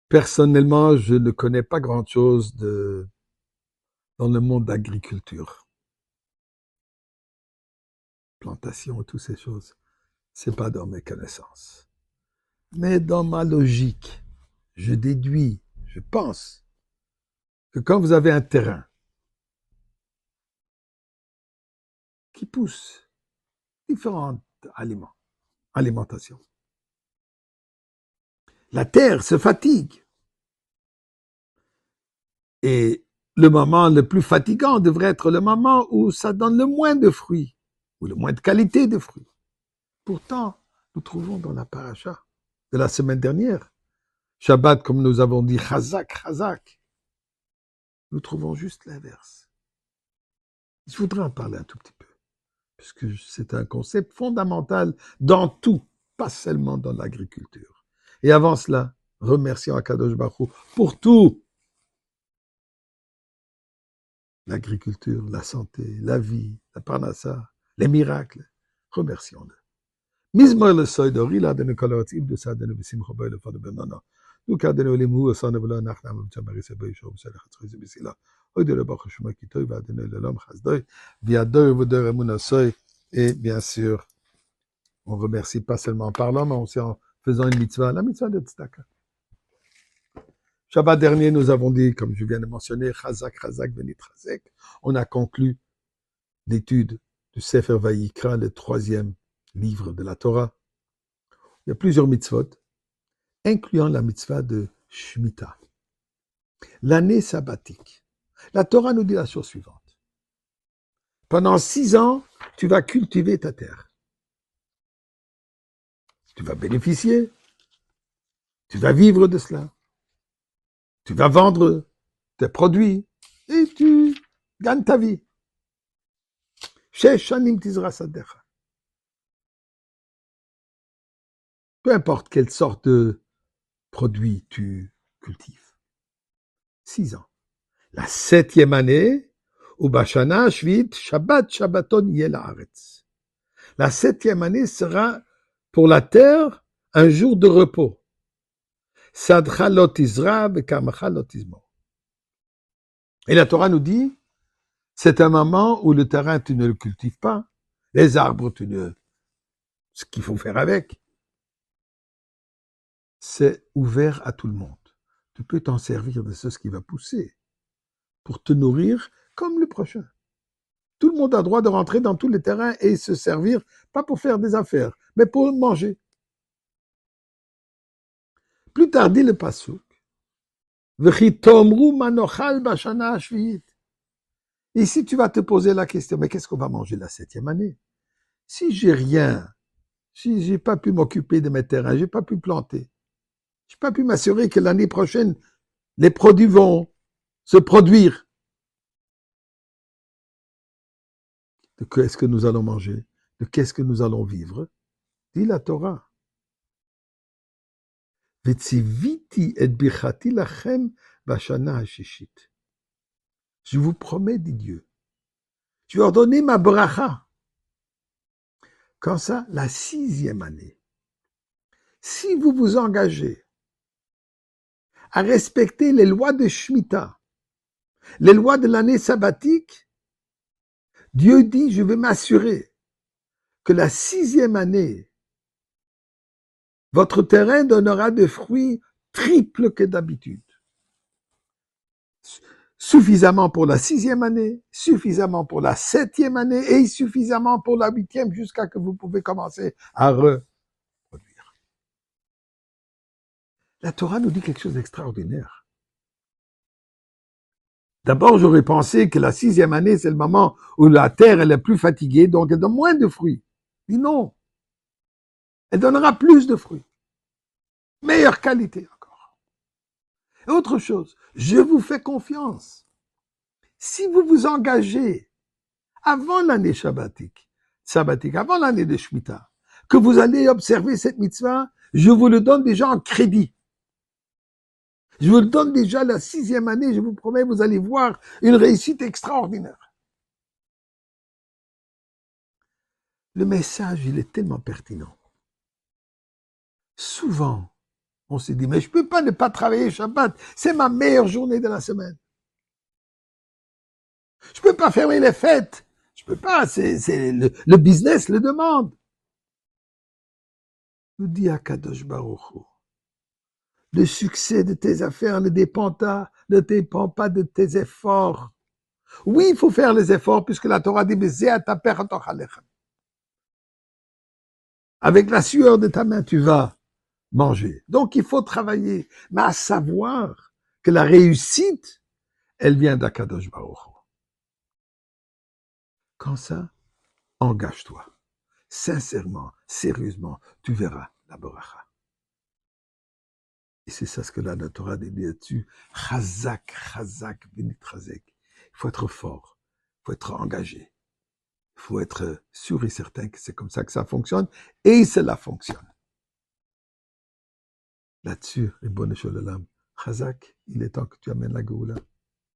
Personnellement, je ne connais pas grand-chose dans le monde d'agriculture, plantation et toutes ces choses. C'est pas dans mes connaissances. Mais dans ma logique, je déduis, je pense que quand vous avez un terrain qui pousse différents alimentations, la terre se fatigue. Et le moment le plus fatigant devrait être le moment où ça donne le moins de fruits, ou le moins de qualité de fruits. Pourtant, nous trouvons dans la paracha de la semaine dernière, Shabbat, comme nous avons dit, Chazak, Chazak, nous trouvons juste l'inverse. Je voudrais en parler un tout petit peu, puisque c'est un concept fondamental dans tout, pas seulement dans l'agriculture. Et avant cela, remercions Akadosh Baruch Hu pour tout. L'agriculture, la santé, la vie, la parnassa, les miracles. Remercions-le. Mizmor le soidori la de Nikolaot de sa de Nevisim Choboy le Fado Benana. Nous cadenu les mous sans ne vouloir nach nam Tchamari se boy show se la khatriz bisila. Oy de le bach shma kitoy va de le lam khazdoy via deux ou deux remuna soy et bien sûr on remercie pas seulement en parlant mais aussi en faisant une mitzvah, la mitzvah de tzedaka. Shabbat dernier, nous avons dit, comme je viens de mentionner, Chazak, Chazak, Venit Chazek. On a conclu l'étude du Sefer Vayikra, le 3e livre de la Torah. Il y a plusieurs mitzvot, incluant la mitzvah de Shemitah, l'année sabbatique. La Torah nous dit la chose suivante. Pendant 6 ans, tu vas cultiver ta terre. Tu vas bénéficier. Tu vas vivre de cela. Tu vas vendre tes produits et tu gagnes ta vie. Shanim tizra sadecha. Peu importe quelle sorte de produit tu cultives. 6 ans. La 7e année, Ubashana Shvit Shabbat Shabbaton Yel Haaretz. La 7e année sera pour la terre un jour de repos. Sadcha lo tizra v'kamacha lo tizmo. Et la Torah nous dit, c'est un moment où le terrain, tu ne le cultives pas, les arbres, ce qu'il faut faire avec, c'est ouvert à tout le monde. Tu peux t'en servir de ce qui va pousser pour te nourrir comme le prochain. Tout le monde a droit de rentrer dans tous les terrains et se servir, pas pour faire des affaires, mais pour manger. Plus tard dit le pasuk, ici tu vas te poser la question, mais qu'est-ce qu'on va manger la 7e année? Si j'ai rien, si j'ai pas pu m'occuper de mes terrains, j'ai pas pu planter, j'ai pas pu m'assurer que l'année prochaine, les produits vont se produire. De qu'est-ce que nous allons manger? De qu'est-ce que nous allons vivre? Dit la Torah. V'tziviti et bichati lachem bashana hashishit. Je vous promets, dit Dieu, je vais leur donner ma bracha. Quand ça, la 6e année. Si vous vous engagez à respecter les lois de Shemitah, les lois de l'année sabbatique, Dieu dit, je vais m'assurer que la 6e année, votre terrain donnera des fruits triples que d'habitude. Suffisamment pour la 6e année, suffisamment pour la 7e année et suffisamment pour la 8e jusqu'à que vous pouvez commencer à reproduire. La Torah nous dit quelque chose d'extraordinaire. D'abord, j'aurais pensé que la 6e année, c'est le moment où la terre elle est plus fatiguée, donc elle donne moins de fruits. Mais non, elle donnera plus de fruits. Meilleure qualité encore. Et autre chose, je vous fais confiance. Si vous vous engagez avant l'année sabbatique, avant l'année de Shemitah, que vous allez observer cette mitzvah, je vous le donne déjà en crédit. Je vous le donne déjà la 6e année, je vous promets, vous allez voir une réussite extraordinaire. Le message, il est tellement pertinent. Souvent, On s'est dit, mais je peux pas ne pas travailler Shabbat. C'est ma meilleure journée de la semaine. Je peux pas fermer les fêtes. Je peux pas. C'est le business le demande. Nous dit Akadosh Baruch Hu, le succès de tes affaires ne dépend pas de tes efforts. Oui, il faut faire les efforts puisque la Torah dit, avec la sueur de ta main, tu vas manger. Donc, il faut travailler. Mais à savoir que la réussite, elle vient d'Akadosh Baruch Hu. Quand ça, engage-toi. Sincèrement, sérieusement, tu verras la baracha. Et c'est ça ce que la Torah dit là-dessus. Chazak, chazak, benit chazek. Il faut être fort. Il faut être engagé. Il faut être sûr et certain que c'est comme ça que ça fonctionne. Et cela fonctionne. Là-dessus, les bonnes choses de l'âme. Chazak, il est temps que tu amènes la Géoula.